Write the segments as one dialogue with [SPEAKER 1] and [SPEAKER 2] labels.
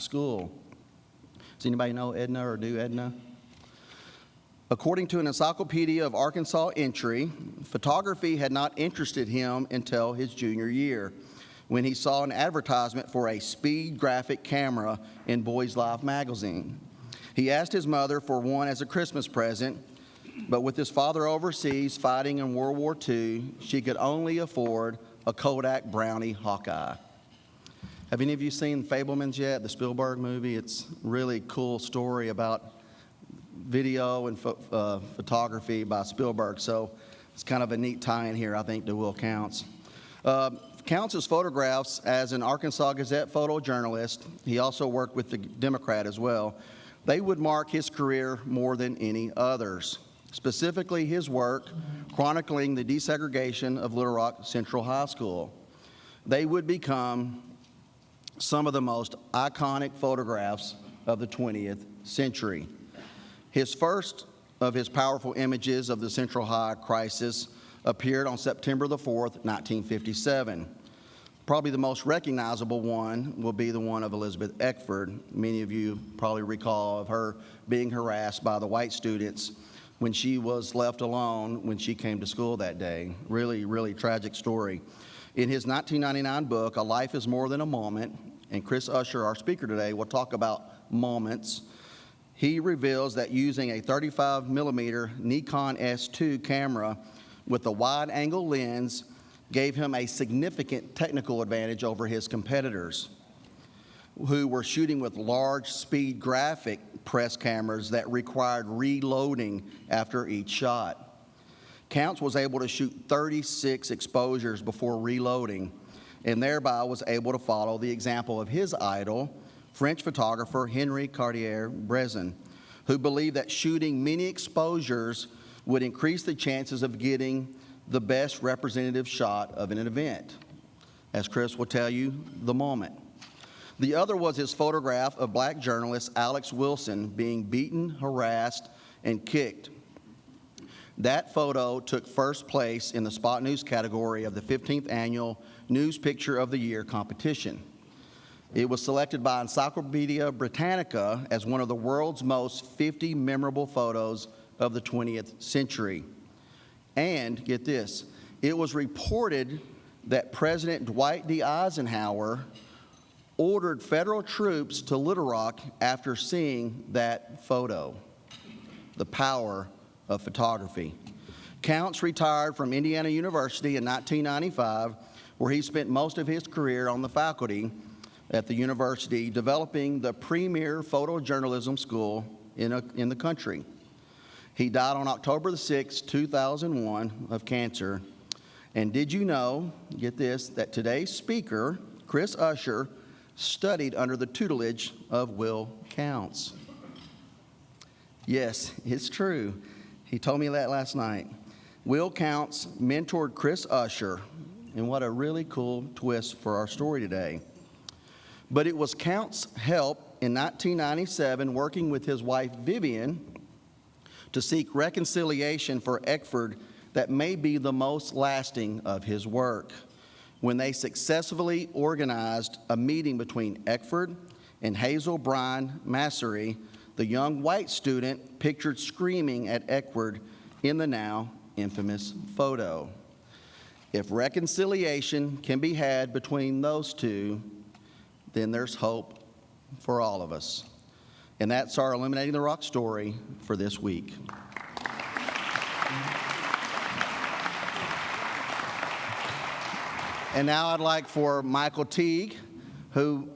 [SPEAKER 1] school. Does anybody know Edna or do Edna? According to an Encyclopedia of Arkansas entry, photography had not interested him until his junior year, when he saw an advertisement for a speed graphic camera in Boys Life magazine. He asked his mother for one as a Christmas present, but with his father overseas fighting in World War II, she could only afford a Kodak Brownie Hawkeye. Have any of you seen Fabelmans yet, the Spielberg movie? It's a really cool story about video and photography by Spielberg, so it's kind of a neat tie-in here, I think, to Will Counts. Counts' photographs as an Arkansas Gazette photojournalist, he also worked with the Democrat as well, they would mark his career more than any others. Specifically, his work chronicling the desegregation of Little Rock Central High School. They would become some of the most iconic photographs of the 20th century. His first of his powerful images of the Central High crisis appeared on September the 4th, 1957. Probably the most recognizable one will be the one of Elizabeth Eckford. Many of you probably recall of her being harassed by the white students when she was left alone when she came to school that day. Really, really tragic story. In his 1999 book, A Life is More Than a Moment, and Chris Usher, our speaker today, will talk about moments. He reveals that using a 35 millimeter Nikon S2 camera with a wide-angle lens gave him a significant technical advantage over his competitors, who were shooting with large speed graphic press cameras that required reloading after each shot. Counts was able to shoot 36 exposures before reloading, and thereby was able to follow the example of his idol, French photographer Henri Cartier-Bresson, who believed that shooting many exposures would increase the chances of getting the best representative shot of an event. As Chris will tell you, the moment. The other was his photograph of black journalist Alex Wilson being beaten, harassed, and kicked. That photo took first place in the Spot News category of the 15th annual News Picture of the Year competition. It was selected by Encyclopedia Britannica as one of the world's most 50 memorable photos of the 20th century. And get this, it was reported that President Dwight D. Eisenhower ordered federal troops to Little Rock after seeing that photo. The power of photography. Counts retired from Indiana University in 1995, where he spent most of his career on the faculty at the university developing the premier photojournalism school in the country. He died on October the 6th, 2001 of cancer. And did you know, get this, that today's speaker, Chris Usher, studied under the tutelage of Will Counts? Yes, it's true. He told me that last night. Will Counts mentored Chris Usher, and what a really cool twist for our story today. But it was Counts' help in 1997, working with his wife Vivian, to seek reconciliation for Eckford that may be the most lasting of his work, when they successfully organized a meeting between Eckford and Hazel Bryan Massery, the young white student pictured screaming at Eckford in the now infamous photo. If reconciliation can be had between those two, then there's hope for all of us. And that's our Illuminating the Rock story for this week. And now I'd like for Michael Teague, who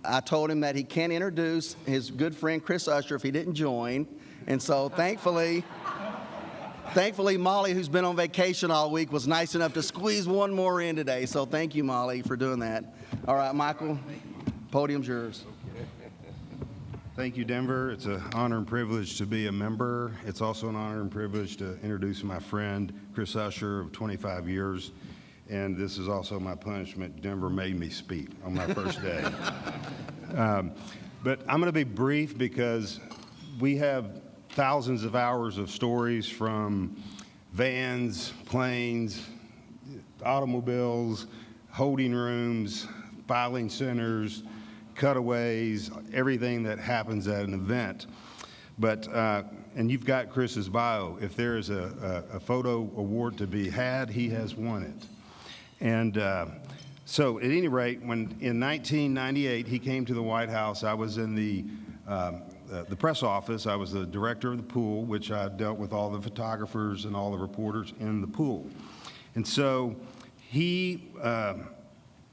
[SPEAKER 1] I told him that he can't introduce his good friend Chris Usher if he didn't join. And so thankfully, Molly, who's been on vacation all week, was nice enough to squeeze one more in today. So thank you, Molly, for doing that. All right, Michael, podium's yours.
[SPEAKER 2] Thank you, Denver. It's an honor and privilege to be a member. It's also an honor and privilege to introduce my friend, Chris Usher, of 25 years. And this is also my punishment. Denver made me speak on my first day. But I'm going to be brief because we have thousands of hours of stories from vans, planes, automobiles, holding rooms, filing centers, cutaways, everything that happens at an event. But, and you've got Chris's bio. If there is a photo award to be had, he has won it. And so at any rate, when in 1998 he came to the White House, I was in the press office. I was the director of the pool, which I dealt with all the photographers and all the reporters in the pool. And so he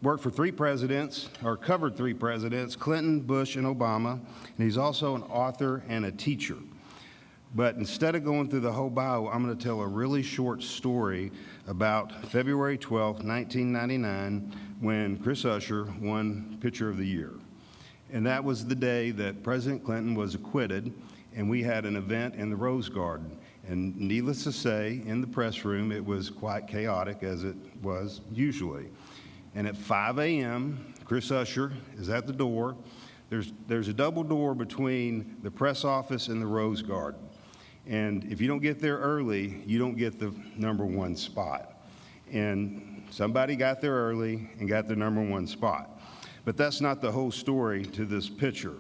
[SPEAKER 2] worked for 3 presidents, or covered 3 presidents, Clinton, Bush, and Obama, and he's also an author and a teacher. But instead of going through the whole bio, I'm going to tell a really short story about February 12th, 1999, when Chris Usher won Pitcher of the Year. And that was the day that President Clinton was acquitted, and we had an event in the Rose Garden. And needless to say, in the press room, it was quite chaotic, as it was usually. And at 5 a.m., Chris Usher is at the door. There's a double door between the press office and the Rose Garden. And if you don't get there early, you don't get the #1 spot. And somebody got there early and got the #1 spot. But that's not the whole story to this picture.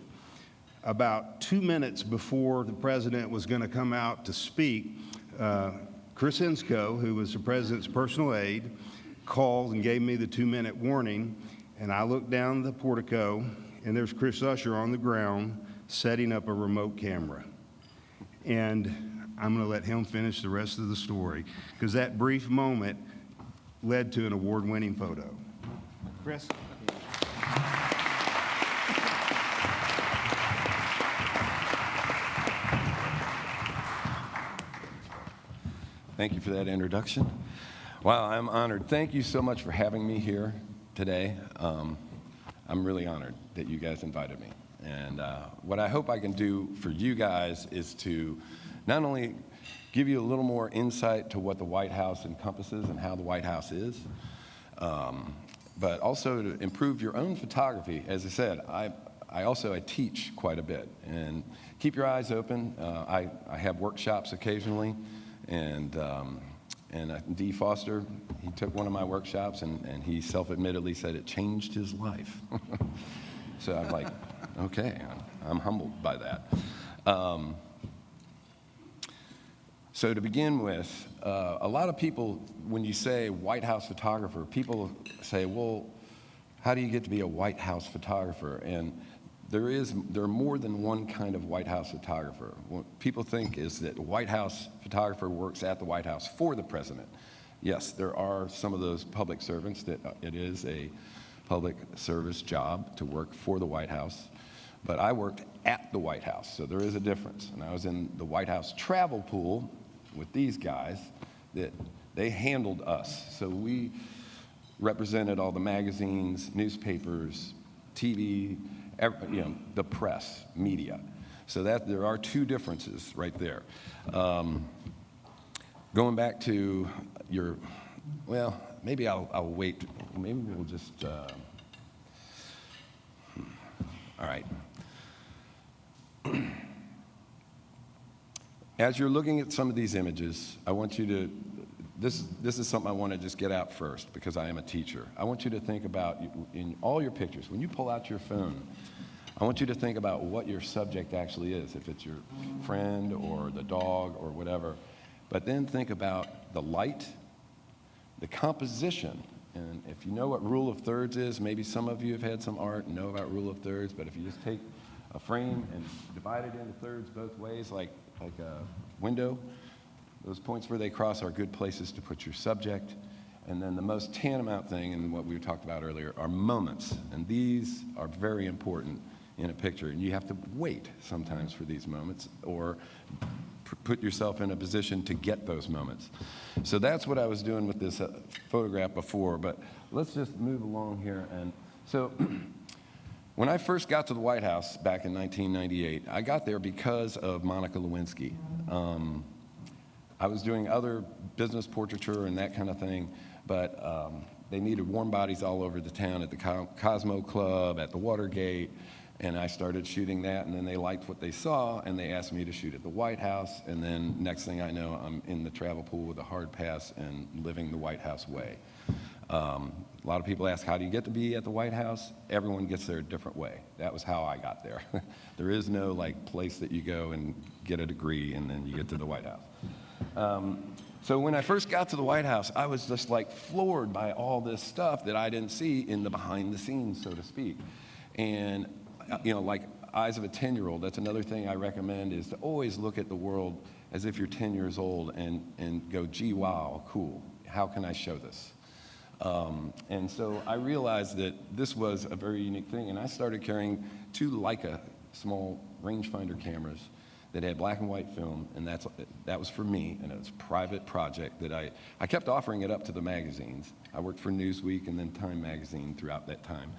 [SPEAKER 2] About 2 minutes before the president was going to come out to speak, Chris Insco, who was the president's personal aide, called and gave me the 2-minute warning. And I looked down the portico, and there's Chris Usher on the ground setting up a remote camera. And I'm going to let him finish the rest of the story, because that brief moment led to an award-winning photo. Chris?
[SPEAKER 3] Thank you for that introduction. Wow, I'm honored. Thank you so much for having me here today. I'm really honored that you guys invited me. And what I hope I can do for you guys is to not only give you a little more insight to what the White House encompasses and how the White House is, but also to improve your own photography. As I said, I teach quite a bit. And keep your eyes open. I have workshops occasionally. And Dee Foster, he took one of my workshops, and he self-admittedly said it changed his life. So I'm like, okay, I'm humbled by that. So to begin with, a lot of people, when you say White House photographer, people say, well, how do you get to be a White House photographer? And there are more than one kind of White House photographer. What people think is that a White House photographer works at the White House for the president. Yes, there are some of those public servants that it is a public service job to work for the White House, but I worked at the White House, so there is a difference. And I was in the White House travel pool with these guys that they handled us. So we represented all the magazines, newspapers, TV, the press, media. So that there are 2 differences right there. Going back to your, well, maybe I'll wait. Maybe we'll just, all right. As you're looking at some of these images, I want you to, this is something I want to just get out first because I am a teacher. I want you to think about, in all your pictures, when you pull out your phone, I want you to think about what your subject actually is, if it's your friend or the dog or whatever. But then think about the light, the composition. And if you know what rule of thirds is, maybe some of you have had some art and know about rule of thirds, but if you just take a frame and divide it into thirds both ways, like a window, those points where they cross are good places to put your subject. And then the most tantamount thing, and what we talked about earlier, are moments. And these are very important in a picture. And you have to wait sometimes for these moments or put yourself in a position to get those moments. So that's what I was doing with this photograph before. But let's just move along here. And so when I first got to the White House back in 1998, I got there because of Monica Lewinsky. I was doing other business portraiture and that kind of thing, but they needed warm bodies all over the town at the Cosmo Club, at the Watergate, and I started shooting that, and then they liked what they saw, and they asked me to shoot at the White House, and then next thing I know, I'm in the travel pool with a hard pass and living the White House way. A lot of people ask, how do you get to be at the White House? Everyone gets there a different way. That was how I got there. There is no like place that you go and get a degree and then you get to the White House. So when I first got to the White House, I was just like floored by all this stuff that I didn't see in the behind the scenes, so to speak. And, you know, like eyes of a 10-year-old, that's another thing I recommend, is to always look at the world as if you're 10 years old and go, gee, wow, cool. How can I show this? And so I realized that this was a very unique thing, and I started carrying 2 Leica small rangefinder cameras that had black and white film, and that was for me, and it was a private project that I kept offering it up to the magazines. I worked for Newsweek and then Time magazine throughout that time,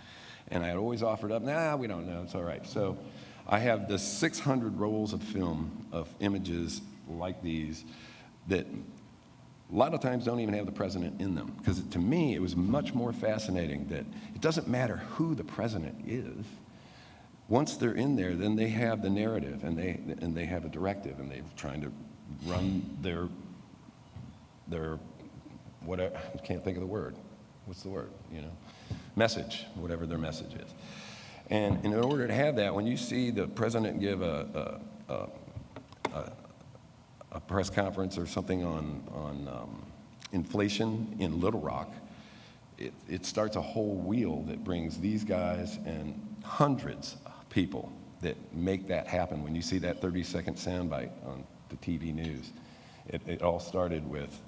[SPEAKER 3] and I had always offered up, nah, we don't know, it's all right. So I have the 600 rolls of film of images like these that a lot of times don't even have the president in them, because to me it was much more fascinating that it doesn't matter who the president is. Once they're in there, then they have the narrative, and they have a directive, and they're trying to run their whatever, I can't think of the word. What's the word? You know, message, whatever their message is. And in order to have that, when you see the president give a press conference or something on inflation in Little Rock, it starts a whole wheel that brings these guys and hundreds of people that make that happen. When you see that 30-second soundbite on the TV news, it all started with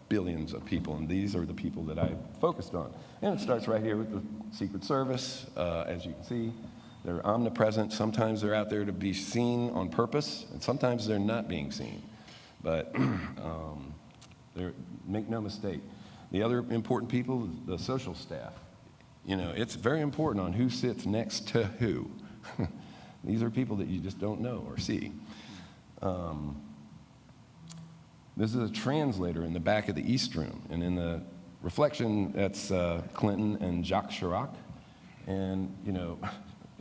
[SPEAKER 3] billions of people, and these are the people that I focused on. And it starts right here with the Secret Service. As you can see, they're omnipresent. Sometimes they're out there to be seen on purpose, and sometimes they're not being seen. But make no mistake, the other important people, the social staff. You know, it's very important on who sits next to who. These are people that you just don't know or see. This is a translator in the back of the East Room, and in the reflection, that's Clinton and Jacques Chirac. And, you know,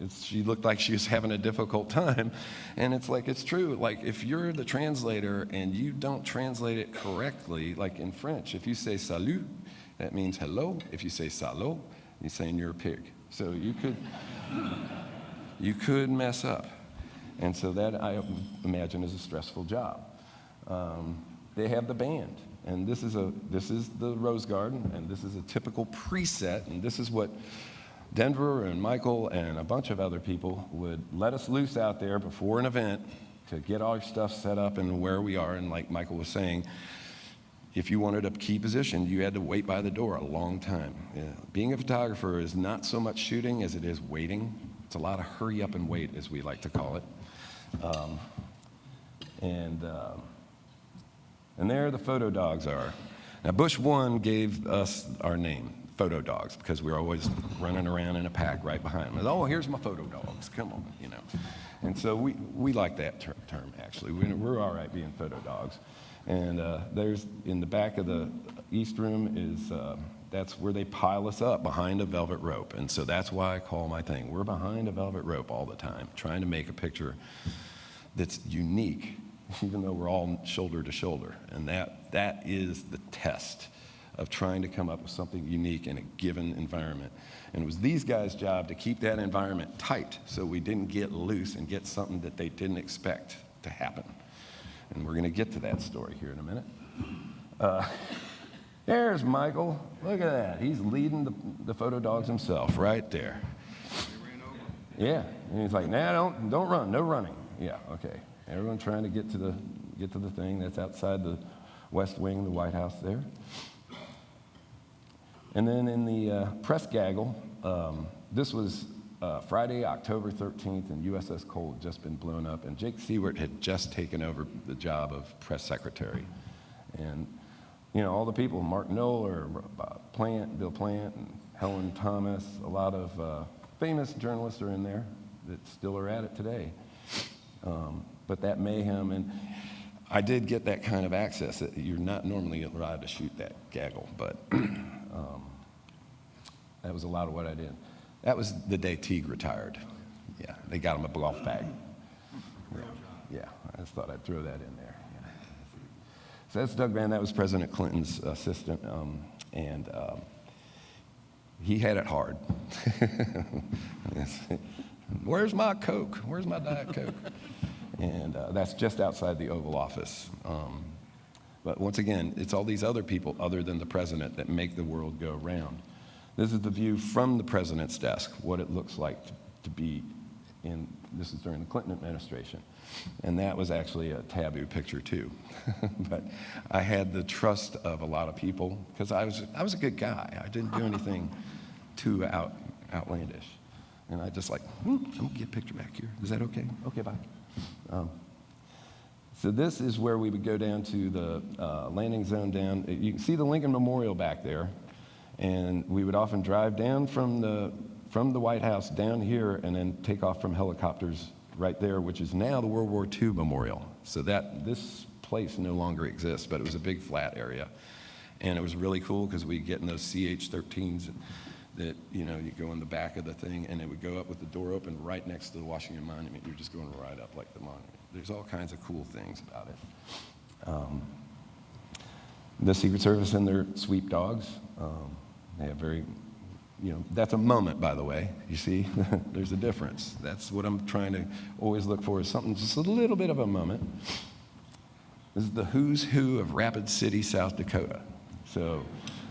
[SPEAKER 3] she looked like she was having a difficult time. And it's like, it's true. Like, if you're the translator and you don't translate it correctly, like in French, if you say salut, that means hello. If you say salaud, you're saying you're a pig. So you could mess up. And so that, I imagine, is a stressful job. They have the band, and this is the Rose Garden, and this is a typical preset, and this is what Denver and Michael and a bunch of other people would let us loose out there before an event to get all your stuff set up and where we are. And like Michael was saying, if you wanted a key position, you had to wait by the door a long time. Yeah. Being a photographer is not so much shooting as it is waiting. It's a lot of hurry up and wait, as we like to call it. And there the photo dogs are. Now, Bush 1 gave us our name, photo dogs, because we were always running around in a pack right behind them. Oh, here's my photo dogs, come on, you know. And so we like that term, actually. We're all right being photo dogs. And there's, in the back of the East Room is, that's where they pile us up, behind a velvet rope. And so that's why I call my thing, we're behind a velvet rope all the time, trying to make a picture that's unique, even though we're all shoulder to shoulder. And that is the test of trying to come up with something unique in a given environment. And it was these guys' job to keep that environment tight so we didn't get loose and get something that they didn't expect to happen. And we're going to get to that story here in a minute. There's Michael. Look at that. He's leading the photo dogs himself right there. Yeah. And he's like, nah, don't run. No running. Yeah, okay. Everyone trying to get to the thing that's outside the West Wing, the White House there. And then in the press gaggle, this was Friday, October 13th, and USS Cole had just been blown up, and Jake Seward had just taken over the job of press secretary. And, you know, all the people, Mark Knoller, Bill Plant, and Helen Thomas, a lot of famous journalists are in there that still are at it today. But that mayhem, and I did get that kind of access that you're not normally allowed to shoot that gaggle, but that was a lot of what I did. That was the day Teague retired. Yeah, they got him a golf bag. Yeah, I just thought I'd throw that in there. Yeah. So that's Doug Van. That was President Clinton's assistant. he had it hard. Where's my Coke? Where's my Diet Coke? And that's just outside the Oval Office. But once again, it's all these other people other than the president that make the world go round. This is the view from the president's desk, what it looks like to be in, this is during the Clinton administration. And that was actually a taboo picture too. But I had the trust of a lot of people because I was a good guy. I didn't do anything too outlandish. And I just like, I'm gonna get a picture back here. Is that okay? Okay, bye. So this is where we would go down to the landing zone down. You can see the Lincoln Memorial back there. And we would often drive down from the White House down here and then take off from helicopters right there, which is now the World War II Memorial. So this place no longer exists, but it was a big flat area. And it was really cool because we'd get in those CH-13s that, you go in the back of the thing and it would go up with the door open right next to the Washington Monument. You're just going right up like the monument. There's all kinds of cool things about it. The Secret Service and their sweep dogs, they have very, that's a moment, by the way. You see, there's a difference. That's what I'm trying to always look for, is something just a little bit of a moment. This is the who's who of Rapid City, South Dakota. So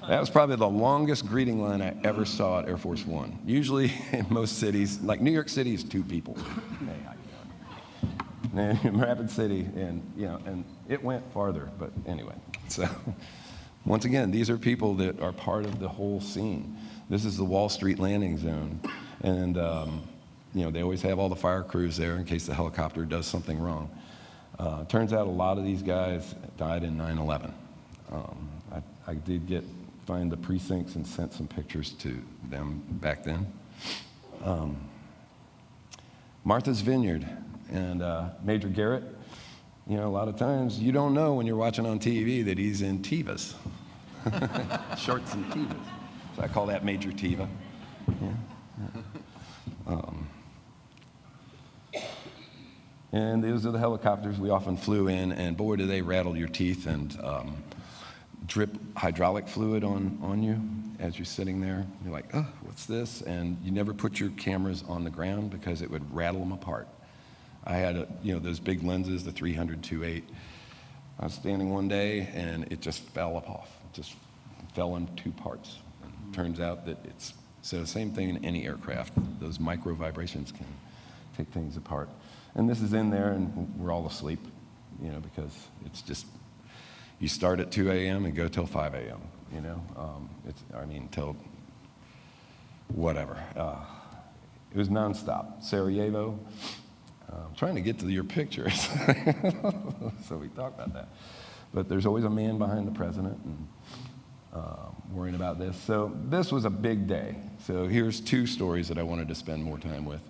[SPEAKER 3] that was probably the longest greeting line I ever saw at Air Force One. Usually in most cities, like New York City is 2 people. Hey, how you doing? And in Rapid City, and it went farther, but anyway. So once again, these are people that are part of the whole scene. This is the Wall Street landing zone. And, they always have all the fire crews there in case the helicopter does something wrong. Turns out a lot of these guys died in 9/11. I did find the precincts and sent some pictures to them back then. Martha's Vineyard and Major Garrett. A lot of times you don't know when you're watching on TV that he's in Tevas, shorts and Tevas. So I call that Major Teva. And those are the helicopters we often flew in, and boy, do they rattle your teeth and drip hydraulic fluid on you as you're sitting there. You're like, oh, what's this? And you never put your cameras on the ground because it would rattle them apart. I had, those big lenses, the 300-2.8. I was standing one day, and it just fell off. It just fell in 2 parts. And it turns out that so same thing in any aircraft. Those micro vibrations can take things apart. And this is in there, and we're all asleep, because it's just, you start at 2 a.m. and go till 5 a.m., till whatever. It was nonstop. Sarajevo. I'm trying to get to your pictures, so we talk about that. But there's always a man behind the president and worrying about this. So this was a big day. So here's 2 stories that I wanted to spend more time with.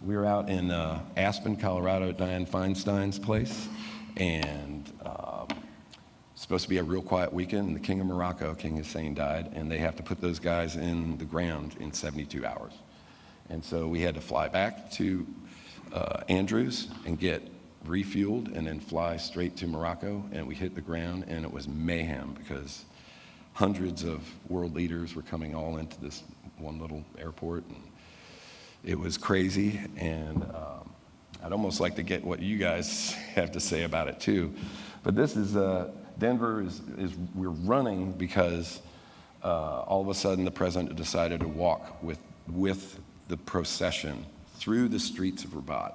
[SPEAKER 3] We were out in Aspen, Colorado, at Dianne Feinstein's place, and supposed to be a real quiet weekend. And the King of Morocco, King Hussein, died, and they have to put those guys in the ground in 72 hours. And so we had to fly back to Andrews and get refueled and then fly straight to Morocco. And we hit the ground, and it was mayhem because hundreds of world leaders were coming all into this one little airport. And it was crazy. And I'd almost like to get what you guys have to say about it too. But this is, Denver is we're running because all of a sudden the president decided to walk with the procession through the streets of Rabat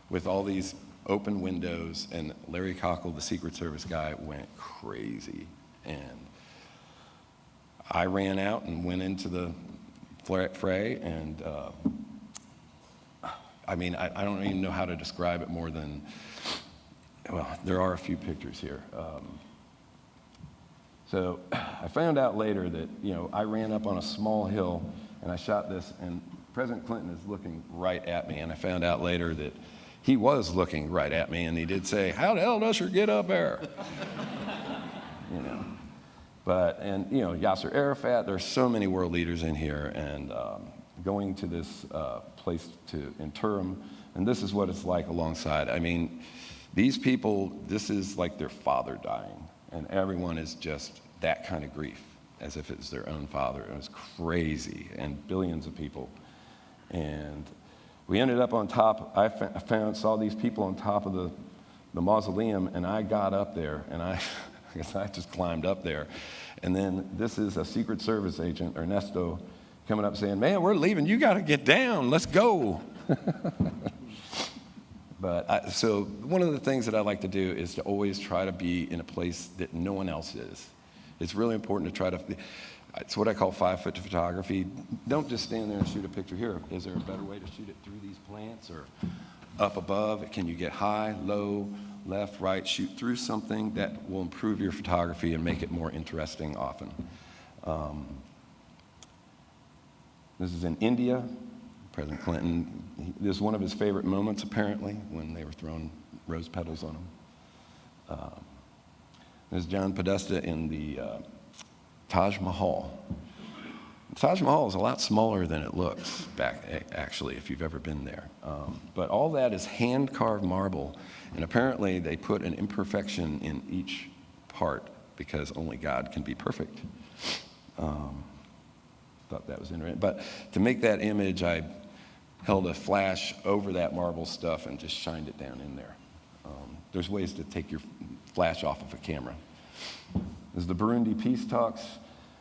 [SPEAKER 3] with all these open windows, and Larry Cockle, the Secret Service guy, went crazy. And I ran out and went into the fray, and I don't even know how to describe it more than, well, there are a few pictures here. So I found out later that, I ran up on a small hill and I shot this, and President Clinton is looking right at me, and I found out later that he was looking right at me, and he did say, "How the hell does her get up there?" But Yasser Arafat, there's so many world leaders in here, and going to this place to inter them, and this is what it's like alongside. These people, this is like their father dying, and everyone is just that kind of grief. as if it's their own father. It was crazy, and billions of people. And we ended up on top. I saw these people on top of the mausoleum, and I got up there, and I guess I just climbed up there. And then this is a Secret Service agent, Ernesto, coming up saying, "Man, we're leaving. You got to get down. Let's go." So one of the things that I like to do is to always try to be in a place that no one else is. It's really important to try to, it's what I call 5-foot photography. Don't just stand there and shoot a picture. Here, is there a better way to shoot it through these plants or up above? Can you get high, low, left, right, shoot through something that will improve your photography and make it more interesting often. This is in India. President Clinton, this is one of his favorite moments, apparently, when they were throwing rose petals on him. There's John Podesta in the Taj Mahal. Taj Mahal is a lot smaller than it looks, actually, if you've ever been there. But all that is hand-carved marble, and apparently they put an imperfection in each part because only God can be perfect. Thought that was interesting. But to make that image, I held a flash over that marble stuff and just shined it down in there. There's ways to take your flash off of a camera. This is the Burundi peace talks.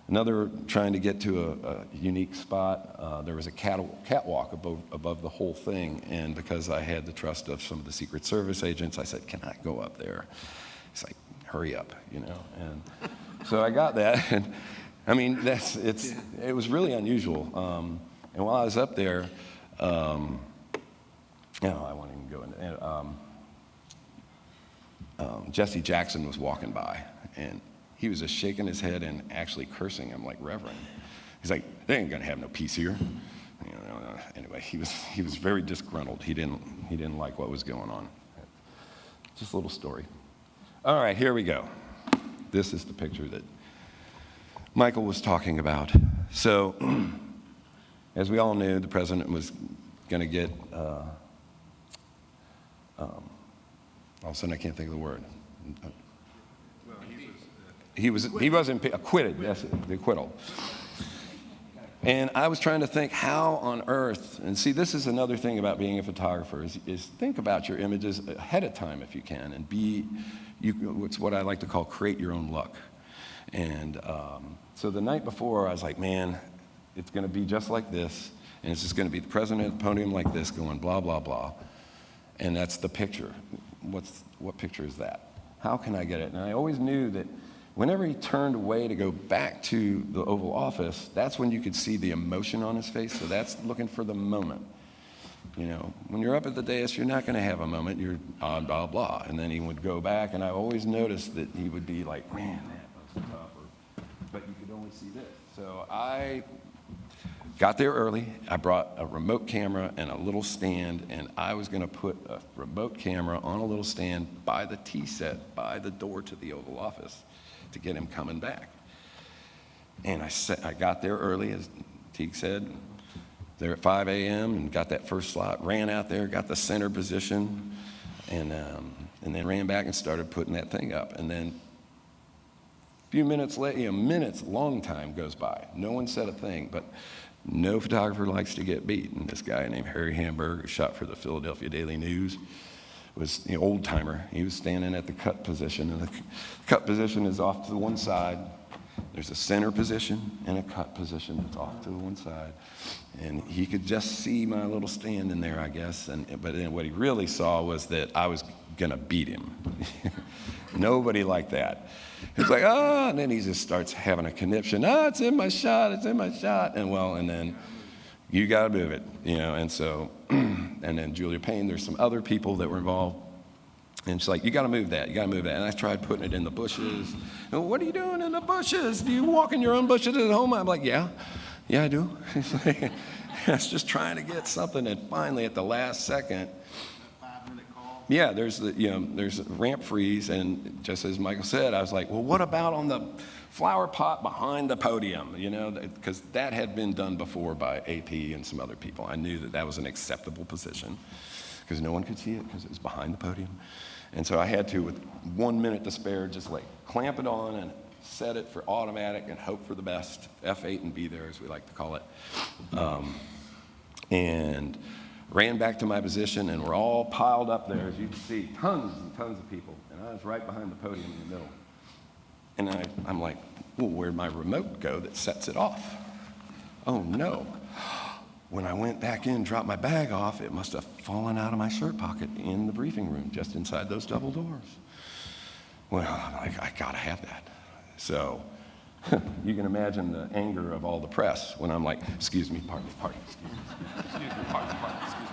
[SPEAKER 3] Another trying to get to a unique spot. There was a catwalk above the whole thing, and because I had the trust of some of the Secret Service agents, I said, "Can I go up there?" It's like, "Hurry up," you know. And so I got that, and I mean, it was really unusual. And while I was up there, I won't even go into it. Jesse Jackson was walking by, and he was just shaking his head and actually cursing him like Reverend. He's like, "They ain't gonna have no peace here." You know, anyway, he was very disgruntled. He didn't like what was going on. Just a little story. All right, here we go. This is the picture that Michael was talking about. So, as we all knew, the president was going to get, all of a sudden I can't think of the word. He wasn't acquitted. That's it, the acquittal. And I was trying to think how on earth, and see, this is another thing about being a photographer, is think about your images ahead of time if you can, and it's what I like to call create your own luck. And so the night before, I was like, man, it's going to be just like this, and it's just going to be the president at the podium like this going blah, blah, blah. And that's the picture. What picture is that? How can I get it? And I always knew that whenever he turned away to go back to the Oval Office, that's when you could see the emotion on his face. So that's looking for the moment. You know, when you're up at the dais, you're not going to have a moment. You're on blah, blah. And then he would go back, and I always noticed that he would be like, man, that was tough. But you could only see this. So I got there early. I brought a remote camera and a little stand, and I was going to put a remote camera on a little stand by the tea set, by the door to the Oval Office, to get him coming back. And I got there early, as Teague said, there at 5 a.m. and got that first slot, ran out there, got the center position, and then ran back and started putting that thing up. And then a few minutes later, long time goes by. No one said a thing, but no photographer likes to get beat. And this guy named Harry Hamburg, who shot for the Philadelphia Daily News, was an old timer. He was standing at the cut position, and the cut position is off to the one side. There's a center position and a cut position that's off to the one side. And he could just see my little stand in there, I guess. But then what he really saw was that I was going to beat him. Nobody liked that. He's like, and then he just starts having a conniption. It's in my shot, it's in my shot. And then you got to move it, you know. And so, and then Julia Payne, there's some other people that were involved. And she's like, you got to move that, you got to move that. And I tried putting it in the bushes. And what are you doing in the bushes? Do you walk in your own bushes at home? I'm like, yeah, I do. I was just trying to get something. And finally, at the last second, yeah, there's a ramp freeze, and just as Michael said, I was like, well, what about on the flower pot behind the podium? You know, because that had been done before by AP and some other people. I knew that was an acceptable position because no one could see it because it was behind the podium. And so I had to, with 1 minute to spare, just like clamp it on and set it for automatic and hope for the best, F8 and be there, as we like to call it. And ran back to my position, and we're all piled up there, as you can see, tons and tons of people. And I was right behind the podium in the middle. And I'm like, well, where'd my remote go that sets it off? Oh, no. When I went back in, dropped my bag off, it must have fallen out of my shirt pocket in the briefing room, just inside those double doors. Well, I'm like, I gotta have that. So you can imagine the anger of all the press when I'm like, excuse me, pardon, excuse me, pardon,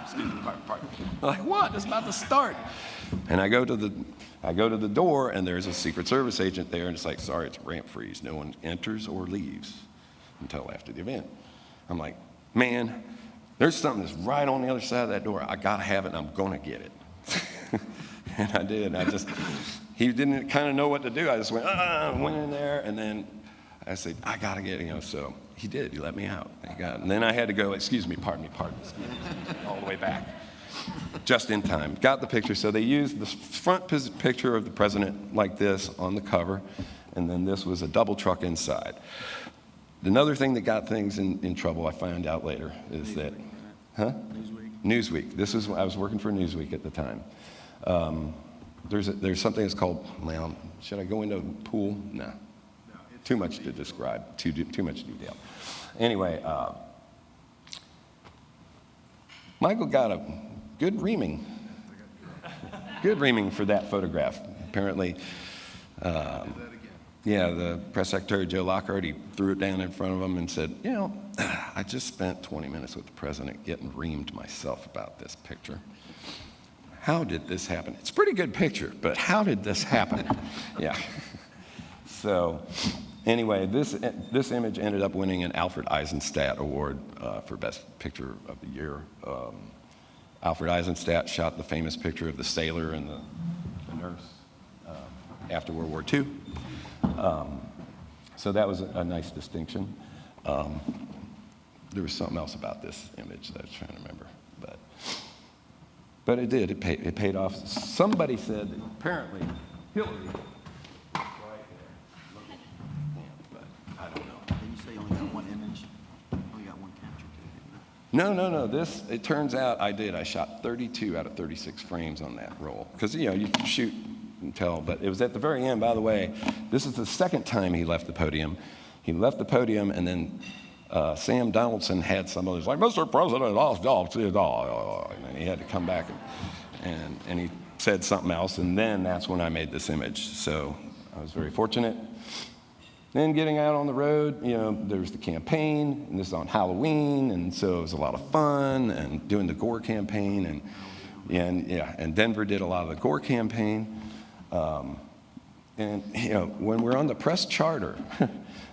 [SPEAKER 3] excuse me, pardon. They're like, what? It's about to start. And I go to the door, and there's a Secret Service agent there, and it's like, sorry, it's ramp freeze. No one enters or leaves until after the event. I'm like, man, there's something that's right on the other side of that door. I gotta have it, and I'm gonna get it. And I did. He didn't kind of know what to do. I just went in there, and then I said, I gotta get it, so he did. He let me out. Thank God. And then I had to go, excuse me, pardon, excuse me, all the way back, just in time. Got the picture. So they used the front picture of the president like this on the cover, and then this was a double truck inside. Another thing that got things in trouble, I found out later, is that, Newsweek. I was working for Newsweek at the time. There's something that's called, well, should I go into a pool? No. Too much to describe, too much detail. Anyway, Michael got a good reaming for that photograph. Apparently, the press secretary, Joe Lockhart, he threw it down in front of him and said, I just spent 20 minutes with the president getting reamed myself about this picture. How did this happen? It's a pretty good picture, but how did this happen? Yeah. So anyway, this image ended up winning an Alfred Eisenstadt Award for Best Picture of the Year. Alfred Eisenstadt shot the famous picture of the sailor and the nurse after World War II. So that was a nice distinction. There was something else about this image that I was trying to remember, but it did. It paid off. Somebody said that apparently Hillary was right there. But I don't know.
[SPEAKER 1] Did you say you only got one image? Only got one capture too?
[SPEAKER 3] No. It turns out I did. I shot 32 out of 36 frames on that roll. Because, you shoot and tell. But it was at the very end, by the way. This is the second time he left the podium. He left the podium, and then Sam Donaldson had somebody who's like, Mr. President, and he had to come back and he said something else, and then that's when I made this image. So I was very fortunate. Then getting out on the road, there was the campaign, and this is on Halloween, and so it was a lot of fun, and doing the Gore campaign, and Denver did a lot of the Gore campaign. And when we're on the press charter,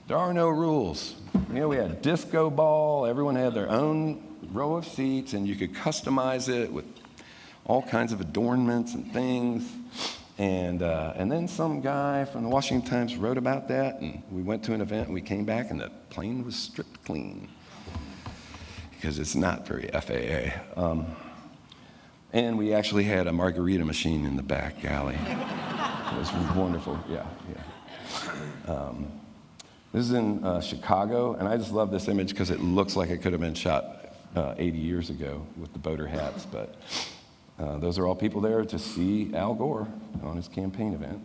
[SPEAKER 3] there are no rules. We had a disco ball. Everyone had their own row of seats, and you could customize it with all kinds of adornments and things. And then some guy from the Washington Times wrote about that, and we went to an event, and we came back, and the plane was stripped clean because it's not very FAA. And we actually had a margarita machine in the back galley. It was wonderful. Yeah. This is in Chicago, and I just love this image because it looks like it could have been shot 80 years ago with the boater hats, but those are all people there to see Al Gore on his campaign event.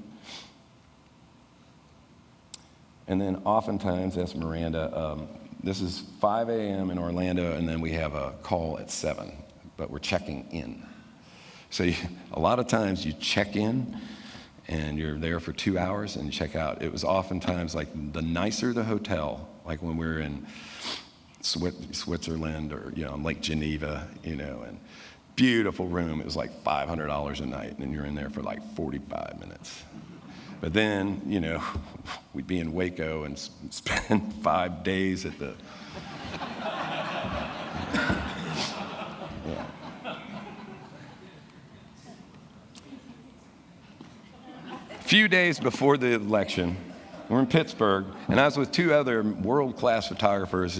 [SPEAKER 3] And then oftentimes, that's Miranda, this is 5 a.m. in Orlando, and then we have a call at 7, but we're checking in. So a lot of times you check in, and you're there for 2 hours and you check out. It was oftentimes like the nicer the hotel, like when we were in Switzerland or on Lake Geneva, and beautiful room. It was like $500 a night, and you're in there for like 45 minutes. But then, we'd be in Waco and spend 5 days at the. A few days before the election, we're in Pittsburgh, and I was with 2 other world-class photographers,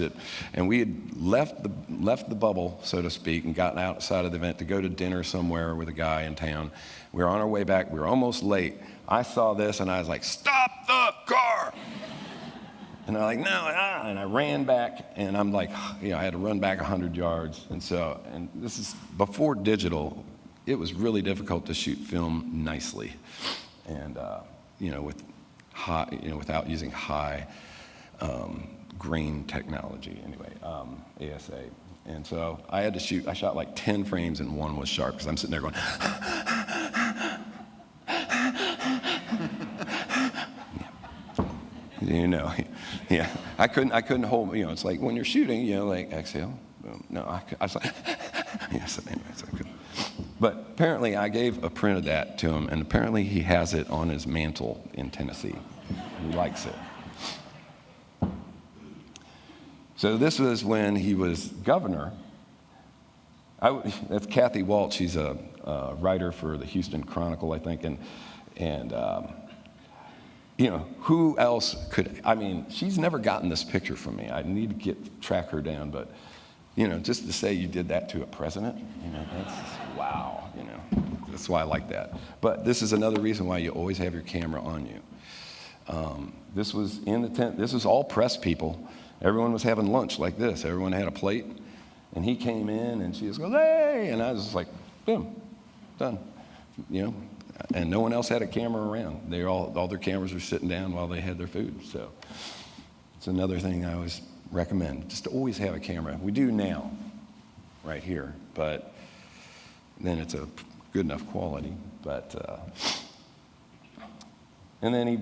[SPEAKER 3] and we had left the bubble, so to speak, and gotten outside of the event to go to dinner somewhere with a guy in town. We were on our way back. We were almost late. I saw this, and I was like, stop the car! And they're like, no, and I ran back, and I'm like, I had to run back 100 yards. And this is before digital. It was really difficult to shoot film nicely, and with high, without using high grain technology. Anyway, ASA. And so I had to shoot. I shot like 10 frames, and one was sharp because I'm sitting there going. Yeah, I couldn't hold, it's like when you're shooting, like exhale, boom. No, I was like, yes, anyway, so I couldn't. But apparently I gave a print of that to him, and apparently he has it on his mantle in Tennessee. He likes it. So this was when he was governor. That's Kathy Walsh. She's a writer for the Houston Chronicle, I think, and who else could, she's never gotten this picture from me. I need to track her down, but, just to say you did that to a president, that's, wow, that's why I like that. But this is another reason why you always have your camera on you. This was in the tent, this was all press people. Everyone was having lunch like this. Everyone had a plate, and he came in, and she was going, hey, and I was just like, boom, done, And no one else had a camera around. All their cameras were sitting down while they had their food. So it's another thing I always recommend, just to always have a camera. We do now, right here, but then it's a good enough quality. But and then he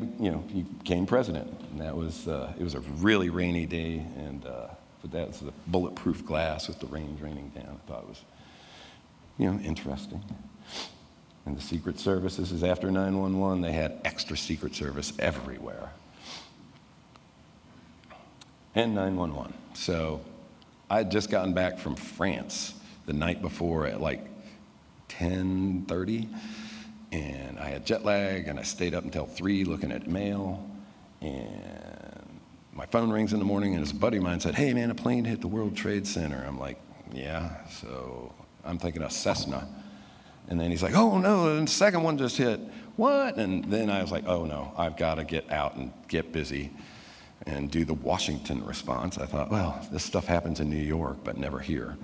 [SPEAKER 3] became president, and that was it was a really rainy day, and but that's the bulletproof glass with the rain draining down. I thought it was interesting. And the Secret Service, this is after 9/11, they had extra Secret Service everywhere. And 9/11. So I had just gotten back from France the night before at like 10:30, and I had jet lag, and I stayed up until 3 looking at mail, and my phone rings in the morning, and this buddy of mine said, hey man, a plane hit the World Trade Center. I'm like, yeah, so I'm thinking of Cessna. And then he's like, oh, no, the second one just hit. What? And then I was like, oh, no, I've got to get out and get busy and do the Washington response. I thought, well, this stuff happens in New York, but never here.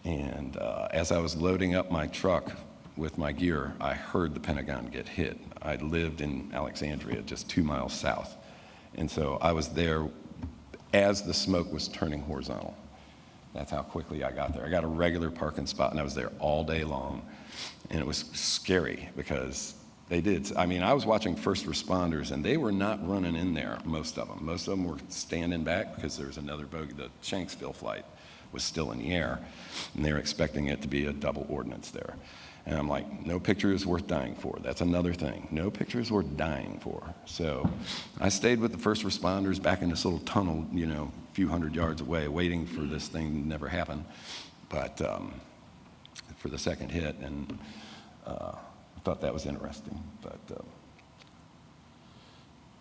[SPEAKER 3] And as I was loading up my truck with my gear, I heard the Pentagon get hit. I lived in Alexandria, just 2 miles south. And so I was there as the smoke was turning horizontal. That's how quickly I got there. I got a regular parking spot, and I was there all day long. And it was scary because I was watching first responders, and they were not running in there, most of them. Most of them were standing back because there was another bogey. The Shanksville flight was still in the air, and they were expecting it to be a double ordnance there. And I'm like, no picture is worth dying for. That's another thing. No picture is worth dying for. So I stayed with the first responders back in this little tunnel, a few hundred yards away, waiting for this thing to never happen. But for the second hit, and I thought that was interesting. But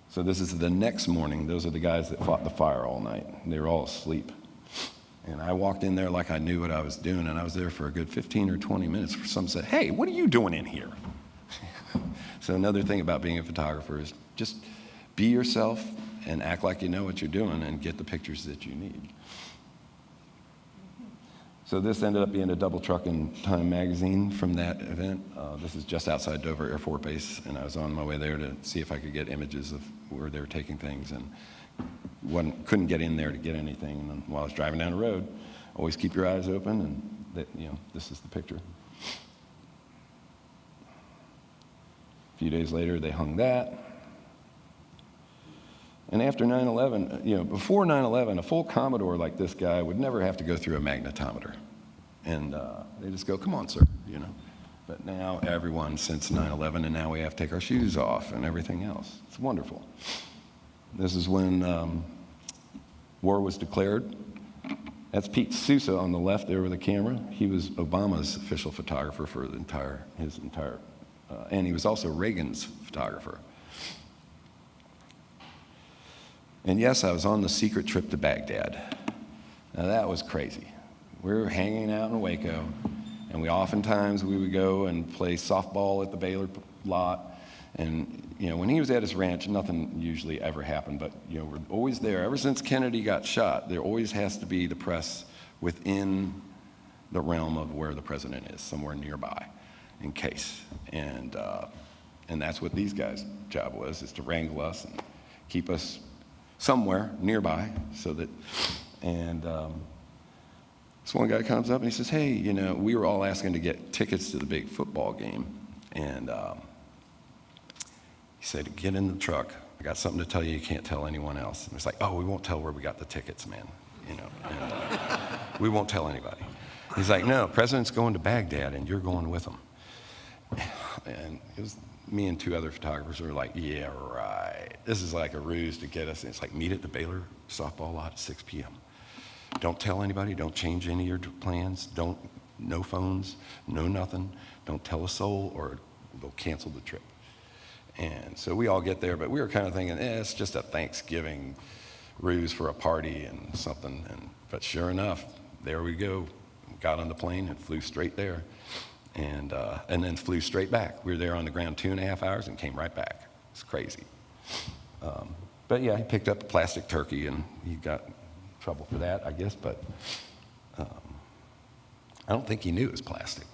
[SPEAKER 3] so this is the next morning. Those are the guys that fought the fire all night. They were all asleep. And I walked in there like I knew what I was doing, and I was there for a good 15 or 20 minutes. Some said, hey, what are you doing in here? So another thing about being a photographer is just be yourself and act like you know what you're doing and get the pictures that you need. So this ended up being a double truck in Time magazine from that event. This is just outside Dover Air Force Base, and I was on my way there to see if I could get images of where they were taking things, and couldn't get in there to get anything. And then while I was driving down the road, always keep your eyes open, and this is the picture. A few days later, they hung that. And after 9/11, before 9/11, a full Commodore like this guy would never have to go through a magnetometer. And they just go, come on, sir, But now everyone, since 9/11, and now we have to take our shoes off and everything else. It's wonderful. This is when war was declared. That's Pete Sousa on the left there with the camera. He was Obama's official photographer for his entire, and he was also Reagan's photographer. And yes, I was on the secret trip to Baghdad. Now that was crazy. We were hanging out in Waco, and we would go and play softball at the Baylor lot, and when he was at his ranch, nothing usually ever happened, but, we're always there. Ever since Kennedy got shot, there always has to be the press within the realm of where the president is, somewhere nearby, in case. And that's what these guys' job was, is to wrangle us and keep us somewhere nearby so that, and this one guy comes up and he says, hey, we were all asking to get tickets to the big football game. And he said, get in the truck. I got something to tell you can't tell anyone else. And it's like, oh, we won't tell where we got the tickets, man. And we won't tell anybody. He's like, no, President's going to Baghdad and you're going with him. And it was me and two other photographers who were like, yeah, right. This is like a ruse to get us. It's like, meet at the Baylor softball lot at 6 p.m. Don't tell anybody. Don't change any of your plans. No phones, no nothing. Don't tell a soul or they'll cancel the trip. And so we all get there, but we were kind of thinking, it's just a Thanksgiving ruse for a party and something. But sure enough, there we go. Got on the plane and flew straight there, and then flew straight back. We were there on the ground 2.5 hours and came right back. It's crazy. But yeah, he picked up a plastic turkey and he got in trouble for that, I guess. But I don't think he knew it was plastic.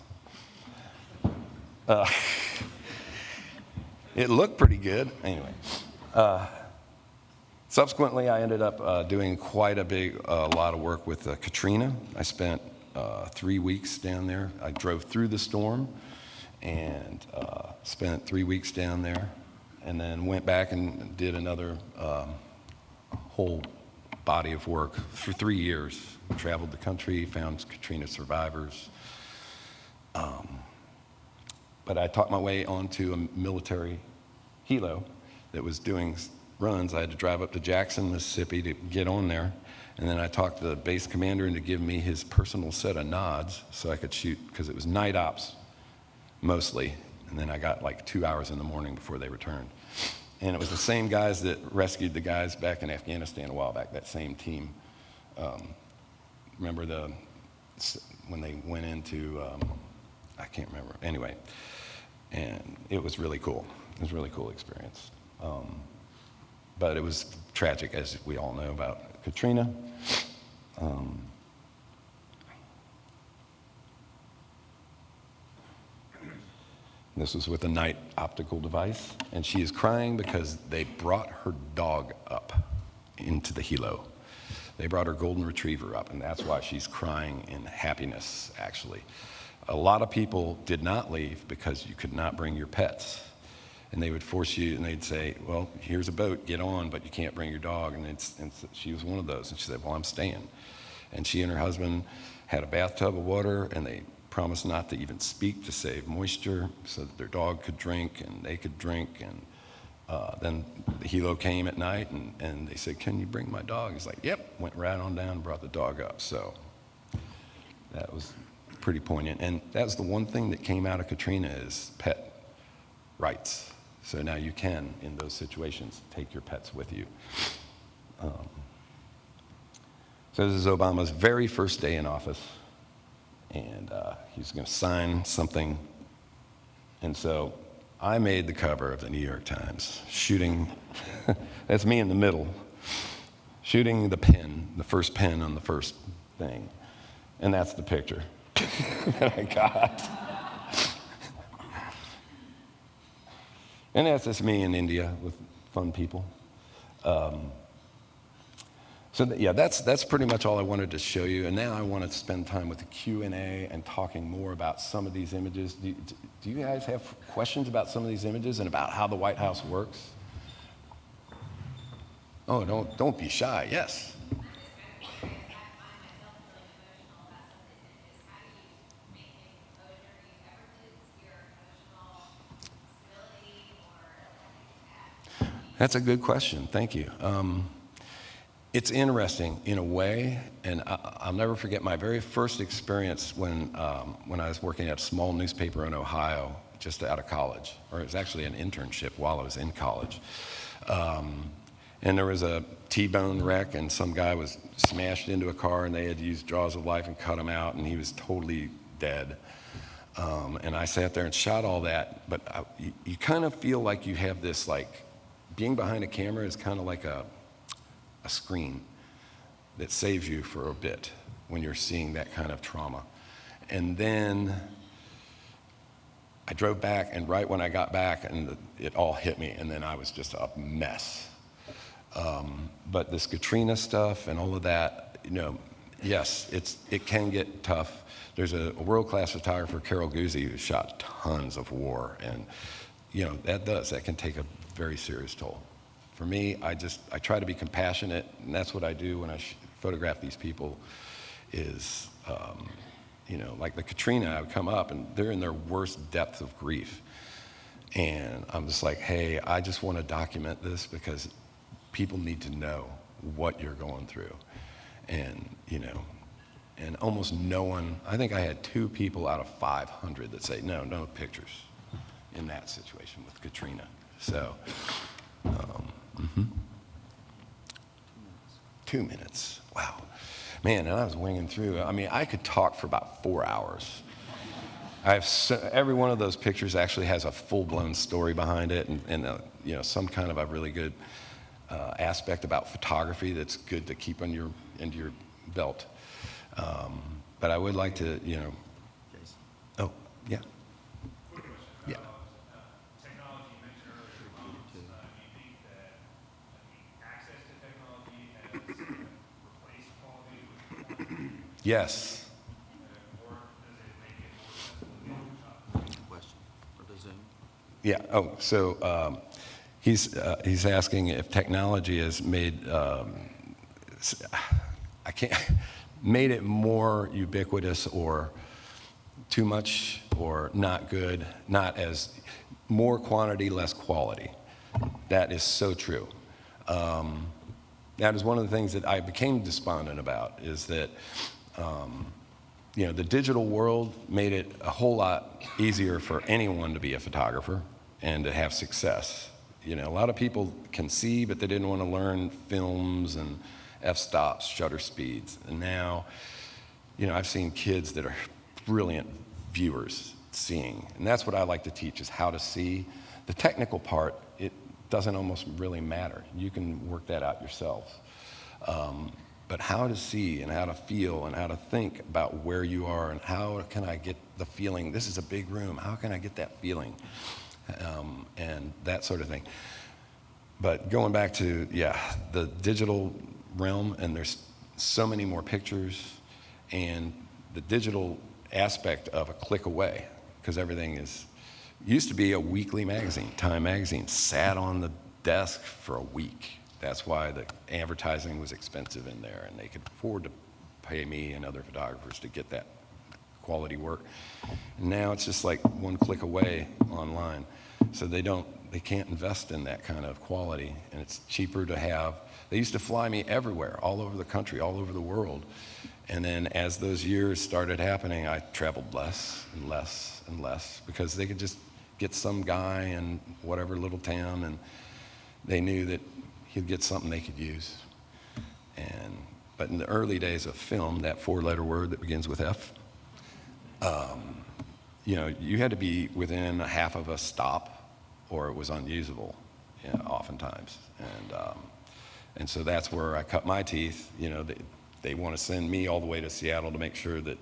[SPEAKER 3] It looked pretty good. Anyway, subsequently, I ended up doing quite a lot of work with Katrina. I spent 3 weeks down there. I drove through the storm and spent 3 weeks down there, and then went back and did another whole body of work for 3 years. Traveled the country, found Katrina survivors. But I taught my way onto a military helo that was doing runs. I had to drive up to Jackson, Mississippi to get on there. And then I talked the base commander into giving me his personal set of nods so I could shoot, because it was night ops mostly. And then I got like 2 hours in the morning before they returned. And it was the same guys that rescued the guys back in Afghanistan a while back, that same team. Remember when they went into, I can't remember. Anyway, and it was really cool. It was a really cool experience. But it was tragic, as we all know about Katrina. This was with a night optical device, and she is crying because they brought her dog up into the helo. They brought her golden retriever up, and that's why she's crying in happiness, actually. A lot of people did not leave because you could not bring your pets. And they would force you, and they'd say, well, here's a boat, get on, but you can't bring your dog. And she was one of those. And she said, well, I'm staying. And she and her husband had a bathtub of water, and they promised not to even speak to save moisture so that their dog could drink and they could drink. And then the helo came at night, and they said, can you bring my dog? He's like, yep. Went right on down and brought the dog up. So that was pretty poignant. And that's the one thing that came out of Katrina is pet rights. So now you can, in those situations, take your pets with you. So this is Obama's very first day in office, and he's going to sign something. And so I made the cover of the New York Times, shooting, that's me in the middle, shooting the pin, the first pin on the first thing. And that's the picture that I got. And that's just me in India with fun people. That's pretty much all I wanted to show you. And now I want to spend time with the Q&A and talking more about some of these images. Do you guys have questions about some of these images and about how the White House works? Oh, don't be shy. Yes. That's a good question. Thank you. It's interesting in a way, and I'll never forget my very first experience when I was working at a small newspaper in Ohio, just out of college, or it was actually an internship while I was in college. And there was a T-bone wreck, and some guy was smashed into a car, and they had used jaws of life and cut him out, and he was totally dead. And I sat there and shot all that, but you kind of feel like you have this, like, being behind a camera is kind of like a screen that saves you for a bit when you're seeing that kind of trauma. And then I drove back, and right when I got back, and it all hit me, and then I was just a mess. But this Katrina stuff and all of that, yes, it can get tough. There's a world-class photographer, Carol Guzzi, who shot tons of war, and that can take a very serious toll. For me, I try to be compassionate, and that's what I do when I photograph these people. Is like the Katrina, I would come up and they're in their worst depth of grief, and I'm just like, hey, I just want to document this because people need to know what you're going through, and and almost no one, I think I had 2 people out of 500 that say, no pictures in that situation with Katrina. So, 2 minutes, wow. Man, and I was winging through. I mean, I could talk for about 4 hours. Every one of those pictures actually has a full-blown story behind it, and some kind of a really good aspect about photography that's good to keep into your belt. But I would like to, Oh, yeah. Yeah.
[SPEAKER 4] Technology you mentioned earlier, do you think that access to technology has replaced quality?
[SPEAKER 3] Yes.
[SPEAKER 4] Or does it make it more accessible to the
[SPEAKER 1] Question for the Zoom.
[SPEAKER 3] Yeah. Oh, so he's asking if technology has made made it more ubiquitous, or too much, or not good, not as more quantity, less quality. That is so true. That is one of the things that I became despondent about, is that the digital world made it a whole lot easier for anyone to be a photographer and to have success. A lot of people can see, but they didn't want to learn films and f-stops, shutter speeds. And now, I've seen kids that are brilliant viewers seeing. And that's what I like to teach, is how to see. The technical part, it doesn't almost really matter. You can work that out yourself. But how to see and how to feel and how to think about where you are and how can I get the feeling, this is a big room, how can I get that feeling? And that sort of thing. But going back to, the digital realm, and there's so many more pictures, and the digital aspect of a click away, because everything used to be a weekly magazine. Time magazine sat on the desk for a week. That's why the advertising was expensive in there, and they could afford to pay me and other photographers to get that quality work. And now it's just like one click away online. So they can't invest in that kind of quality, and it's cheaper to have. They used to fly me everywhere, all over the country, all over the world. And then as those years started happening, I traveled less and less and less, because they could just get some guy in whatever little town, and they knew that he'd get something they could use. But in the early days of film, that 4-letter word that begins with F, you had to be within a half of a stop, or it was unusable, oftentimes. And so that's where I cut my teeth. They want to send me all the way to Seattle to make sure that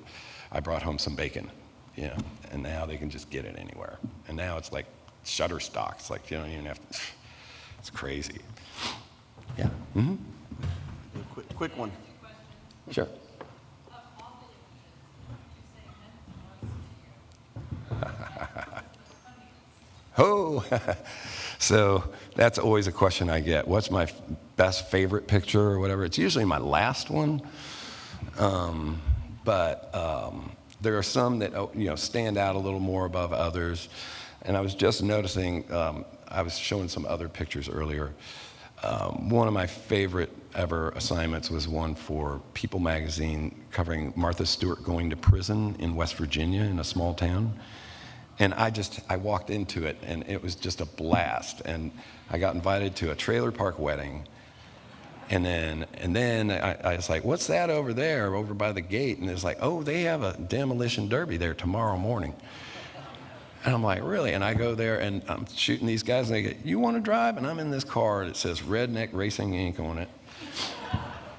[SPEAKER 3] I brought home some bacon, and now they can just get it anywhere. And now it's like Shutterstock. It's like you don't even have to, it's crazy. Yeah. Mm-hmm.
[SPEAKER 1] Quick one.
[SPEAKER 3] Sure. Oh, so that's always a question I get. What's my best favorite picture or whatever? It's usually my last one. But there are some that stand out a little more above others. And I was just noticing, I was showing some other pictures earlier. One of my favorite ever assignments was one for People magazine covering Martha Stewart going to prison in West Virginia in a small town. And I walked into it, and it was just a blast. And I got invited to a trailer park wedding And then I was like, what's that over there, over by the gate? And it's like, oh, they have a demolition derby there tomorrow morning. And I'm like, really? And I go there, and I'm shooting these guys, and they go, you want to drive? And I'm in this car that says Redneck Racing Inc. on it.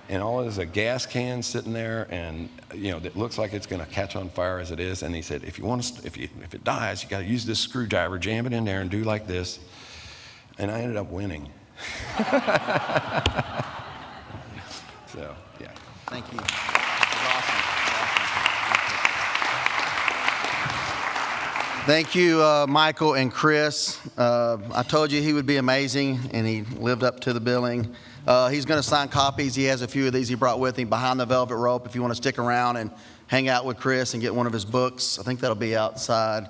[SPEAKER 3] And all it is a gas can sitting there, and it looks like it's going to catch on fire as it is. And he said, if it dies, you got to use this screwdriver, jam it in there, and do like this. And I ended up winning. So, yeah.
[SPEAKER 1] Thank you. That was awesome. Thank you, Michael and Chris. I told you he would be amazing, and he lived up to the billing. He's going to sign copies. He has a few of these he brought with him behind the velvet rope if you want to stick around and hang out with Chris and get one of his books. I think that'll be outside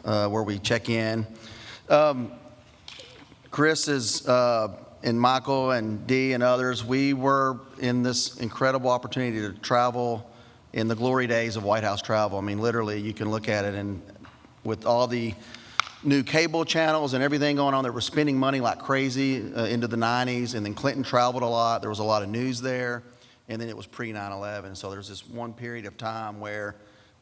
[SPEAKER 1] where we check in. Chris is, and Michael and Dee and others, we were in this incredible opportunity to travel in the glory days of White House travel. I mean, literally, you can look at it, and with all the new cable channels and everything going on, that were spending money like crazy into the 90s, and then Clinton traveled a lot. There was a lot of news there, and then it was pre-9/11. So there's this one period of time where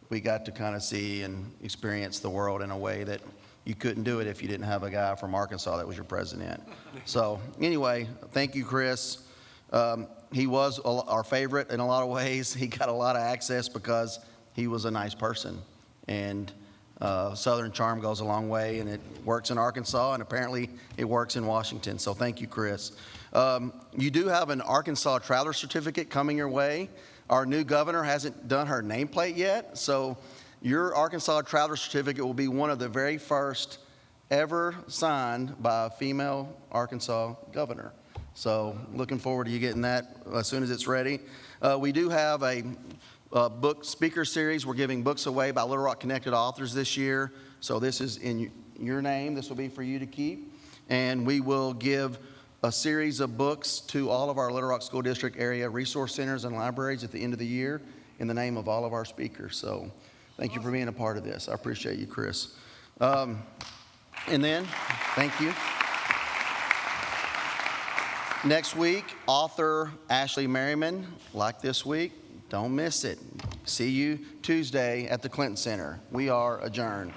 [SPEAKER 1] we got to kind of see and experience the world in a way that you couldn't do it if you didn't have a guy from Arkansas that was your president. So anyway, thank you, Chris. He was our favorite in a lot of ways. He got a lot of access because he was a nice person. And Southern charm goes a long way, and it works in Arkansas, and apparently it works in Washington. So thank you, Chris. You do have an Arkansas Traveler Certificate coming your way. Our new governor hasn't done her nameplate yet, so your Arkansas Traveler Certificate will be one of the very first ever signed by a female Arkansas governor. So looking forward to you getting that as soon as it's ready. We do have a book speaker series. We're giving books away by Little Rock Connected authors this year. So this is in your name. This will be for you to keep. And we will give a series of books to all of our Little Rock School District area resource centers and libraries at the end of the year in the name of all of our speakers. So thank you for being a part of this. I appreciate you, Chris. And then, thank you. Next week, author Ashley Merriman, like this week. Don't miss it. See you Tuesday at the Clinton Center. We are adjourned.